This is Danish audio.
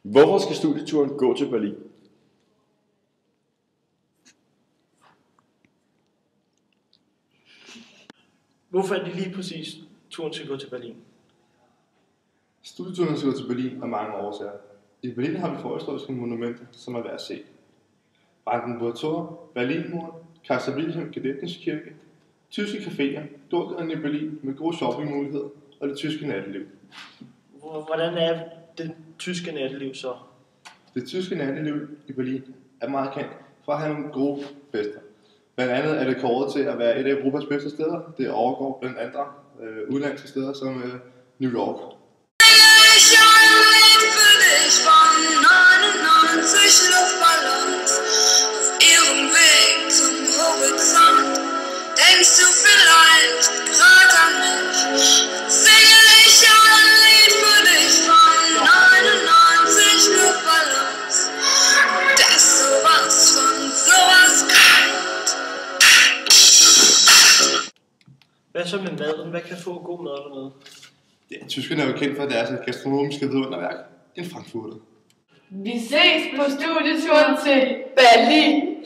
Hvorfor skal studieturen gå til Berlin? Hvorfor er det lige præcis turen skal gå til Berlin? Studieturen skal gå til Berlin af mange årsager. I Berlin har vi forhistoriske monumenter, som er værd at se. Brandenburger Tor, Berlinmuren, Kaiser Wilhelm Gedæchtniskirke, tyske caféer, Dorgaden i Berlin med gode shoppingmuligheder og det tyske natteliv. Hvordan er det tyske natteliv så? Det tyske natteliv i Berlin er meget kendt for at have nogle gode fester. Blandt andet er det kåret til at være et af Europas bedste steder. Det overgår blandt andre udlandske steder som New York. Denkst du vielleicht gerade an mich? Singe ich ein Lied für dich von 99 Luftballons, das sowas von sowas kalt. Hvad så med maden? Hvad kan få god mad dernede? Ja, tyskerne er jo kendt for deres gastronomiske vidunderværk, en frankfurter. Vi ses på studieturen til Berlin!